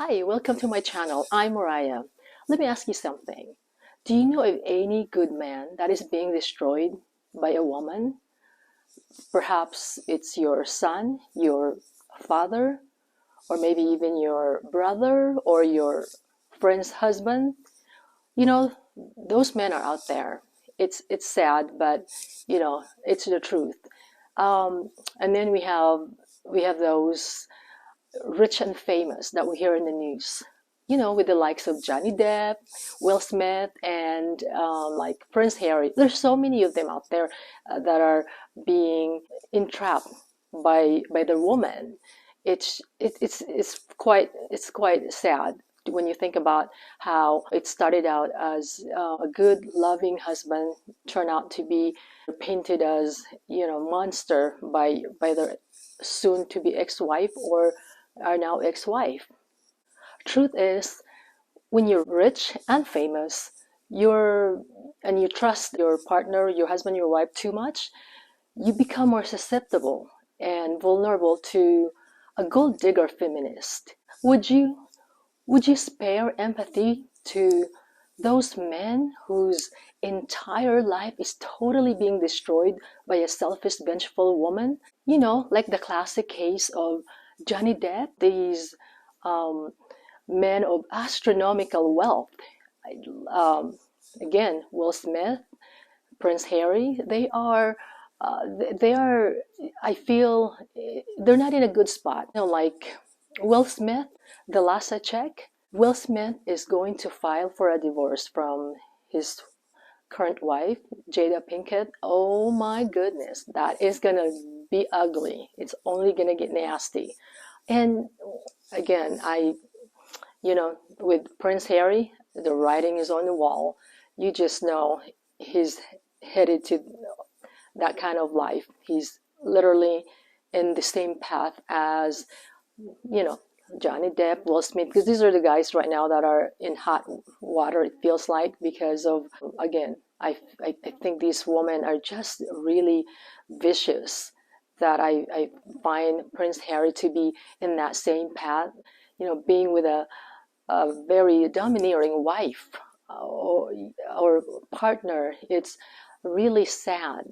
Hi, welcome to my channel. I'm Mariah. Let me ask you something. Do you know of any good man that is being destroyed by a woman? Perhaps it's your son, your father, or maybe even your brother or your friend's husband. You know, those men are out there. It's sad, but it's the truth. And then we have those rich and famous that we hear in the news. With the likes of Johnny Depp, Will Smith, and like Prince Harry. There's so many of them out there that are being entrapped by the woman. It's quite sad when you think about how it started out as a good, loving husband turned out to be painted as monster by their soon-to-be ex-wife or are now ex-wife. Truth is, when you're rich and famous, and you trust your partner, your husband, your wife too much, you become more susceptible and vulnerable to a gold digger feminist. Would you spare empathy to those men whose entire life is totally being destroyed by a selfish, vengeful woman? Like the classic case of Johnny Depp, these um, men of astronomical wealth. Um, Again, Will Smith, Prince Harry, they are, I feel, they're not in a good spot. Like Will Smith, the last I check, Will Smith is going to file for a divorce from his current wife, Jada Pinkett. Oh my goodness, that is gonna be ugly. It's only gonna get nasty. And again, with Prince Harry, the writing is on the wall. You just know he's headed to that kind of life. He's literally in the same path as, you know, Johnny Depp, Will Smith, because these are the guys right now that are in hot water, it feels like, because of, again, I think these women are just really vicious, that I find Prince Harry to be in that same path, being with a very domineering wife or partner. It's really sad.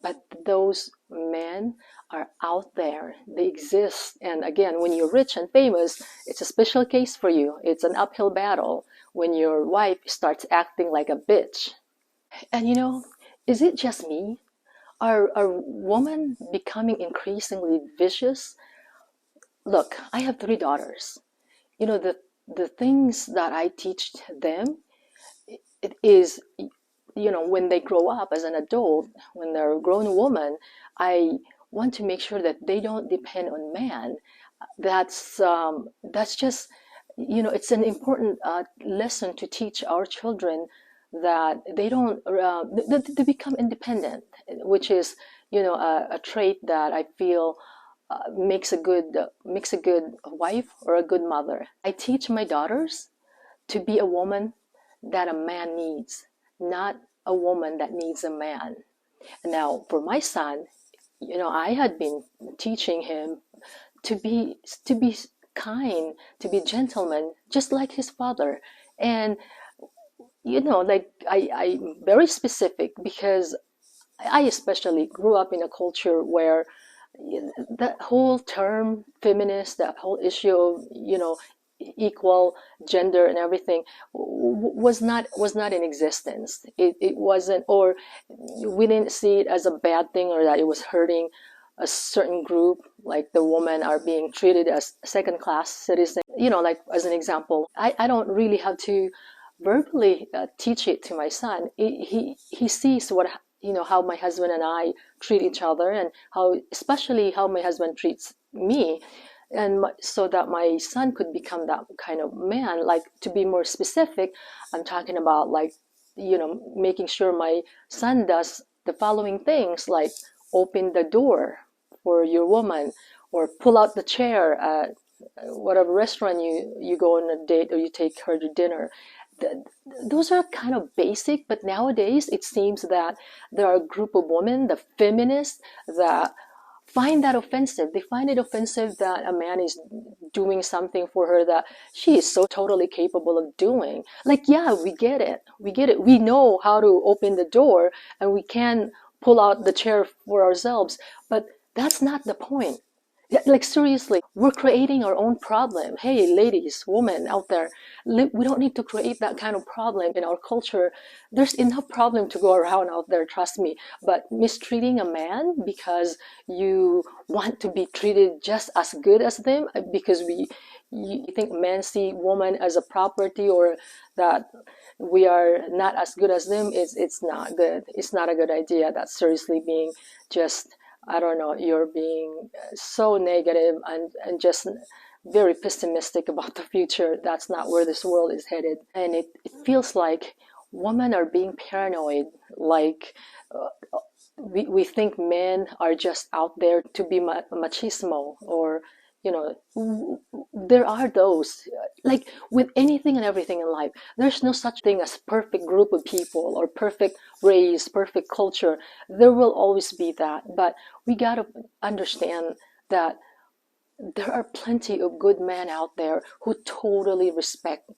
But those men are out there. They exist. And again, when you're rich and famous, it's a special case for you. It's an uphill battle when your wife starts acting like a bitch. And is it just me? Are women becoming increasingly vicious? Look, I have three daughters. The things that I teach them, it is, when they grow up as an adult, when they're a grown woman, I want to make sure that they don't depend on man. That's just, it's an important lesson to teach our children, that they don't they become independent, which is a trait that I feel makes a good wife or a good mother. I teach my daughters to be a woman that a man needs, not a woman that needs a man. Now, for my son, I had been teaching him to be kind, to be gentleman, just like his father. And like I'm very specific, because I especially grew up in a culture where that whole term feminist, that whole issue of equal gender and everything was not in existence. It wasn't, or we didn't see it as a bad thing, or that it was hurting a certain group, like the women are being treated as second class citizens. Like as an example, I don't really have to verbally teach it to my son. He sees how my husband and I treat each other, and especially how my husband treats me, and so that my son could become that kind of man. Like, to be more specific, I'm talking about, like, making sure my son does the following things, like open the door for your woman, or pull out the chair at whatever restaurant you go on a date, or you take her to dinner. Those are kind of basic, but nowadays it seems that there are a group of women, the feminists, that find that offensive. They find it offensive that a man is doing something for her that she is so totally capable of doing. Like, yeah, we get it. We get it. We know how to open the door and we can pull out the chair for ourselves. But that's not the point. Like, seriously, we're creating our own problem. Hey, ladies, women out there, we don't need to create that kind of problem in our culture. There's enough problem to go around out there, trust me. But mistreating a man because you want to be treated just as good as them, because you think men see women as a property, or that we are not as good as them, it's not good. It's not a good idea. That's seriously being just, I don't know, you're being so negative and just very pessimistic about the future. That's not where this world is headed. And it feels like women are being paranoid. Like, we think men are just out there to be machismo, or, you know, there are those, like with anything and everything in life, there's no such thing as perfect group of people or perfect race, perfect culture. There will always be that, but we got to understand that there are plenty of good men out there who totally respect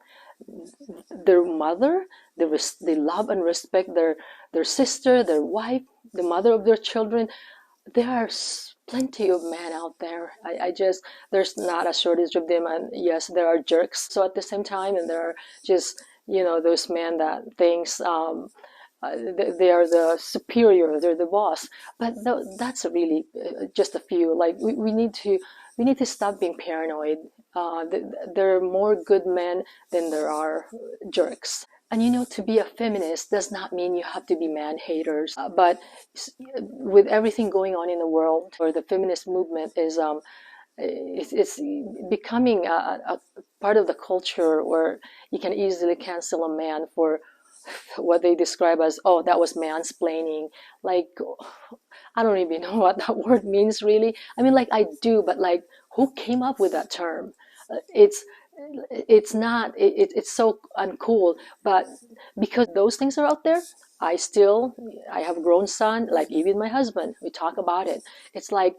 their mother. They love and respect their sister, their wife, the mother of their children. There are plenty of men out there. I just, there's not a shortage of them. And yes, there are jerks. So at the same time, and there are just, you know, those men that thinks they are the superior, they're the boss. But that's really just a few. Like, we need to stop being paranoid. There are more good men than there are jerks. And you know, to be a feminist does not mean you have to be man haters. But with everything going on in the world, or the feminist movement is, it's becoming a part of the culture where you can easily cancel a man for what they describe as, oh, that was mansplaining. Like, I don't even know what that word means really. I mean, like, I do, but like, who came up with that term? It's not, it's so uncool. But because those things are out there, I have a grown son, like even my husband, we talk about it. It's like,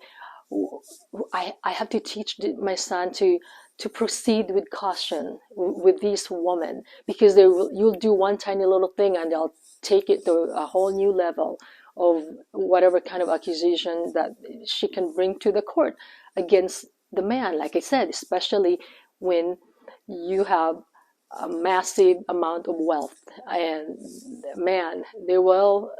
I have to teach my son to proceed with caution with these women, because you'll do one tiny little thing and they'll take it to a whole new level of whatever kind of accusation that she can bring to the court against the man. Like I said, especially when you have a massive amount of wealth, and man, they will,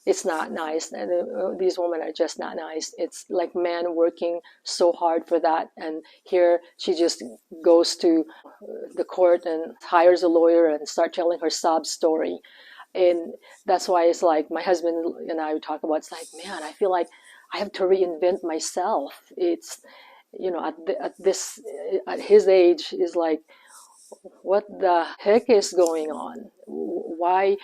it's not nice. And these women are just not nice. It's like men working so hard for that, and here she just goes to the court and hires a lawyer and start telling her sob story. And that's why it's like, my husband and I talk about, it's like, man, I feel like I have to reinvent myself. It's, you know, at his age, is like, what the heck is going on? Why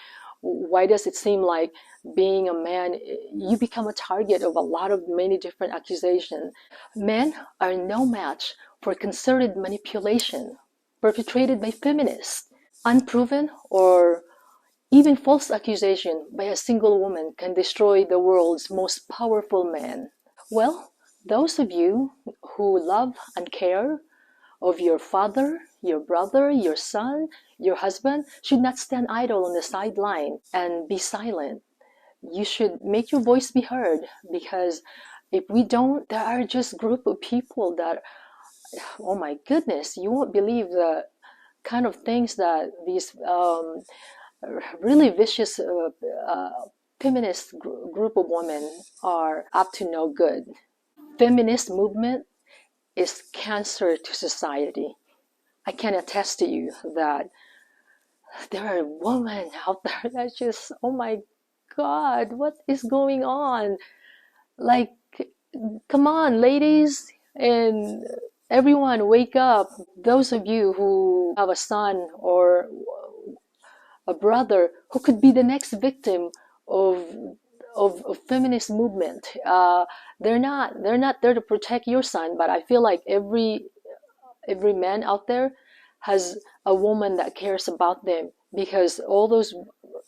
does it seem like being a man, you become a target of a lot of many different accusations? Men are no match for concerted manipulation perpetrated by feminists. Unproven or even false accusation by a single woman can destroy the world's most powerful man. Well, those of you who love and care of your father, your brother, your son, your husband, should not stand idle on the sideline and be silent. You should make your voice be heard, because if we don't, there are just group of people that, oh my goodness, you won't believe the kind of things that these really vicious feminist group of women are up to no good. Feminist movement is cancer to society. I can attest to you that there are women out there that just, oh my God, what is going on? Like, come on, ladies, and everyone, wake up. Those of you who have a son or a brother who could be the next victim of feminist movement, they're not there to protect your son, but I feel like every man out there has a woman that cares about them, because all those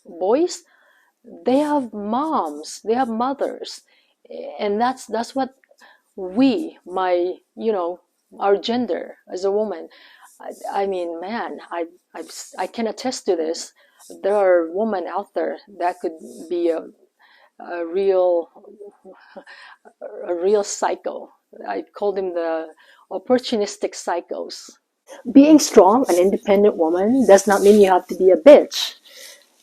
boys, they have moms, they have mothers, And that's what we, my, our gender as a woman. I mean, man, I can attest to this. There are women out there that could be a real a real psycho. I call them the opportunistic psychos. Being strong, an independent woman, does not mean you have to be a bitch.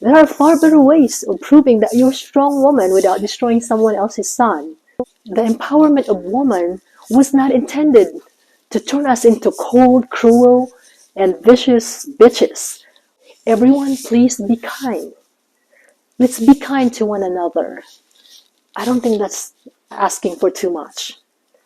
There are far better ways of proving that you're a strong woman without destroying someone else's son. The empowerment of woman was not intended to turn us into cold, cruel, and vicious bitches. Everyone, please be kind. Let's be kind to one another. I don't think that's asking for too much.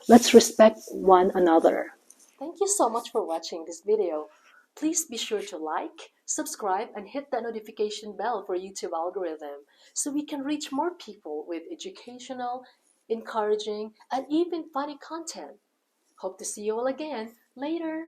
Let's respect one another. Thank you so much for watching this video. Please be sure to like, subscribe, and hit that notification bell for YouTube algorithm so we can reach more people with educational, encouraging, and even funny content. Hope to see you all again later.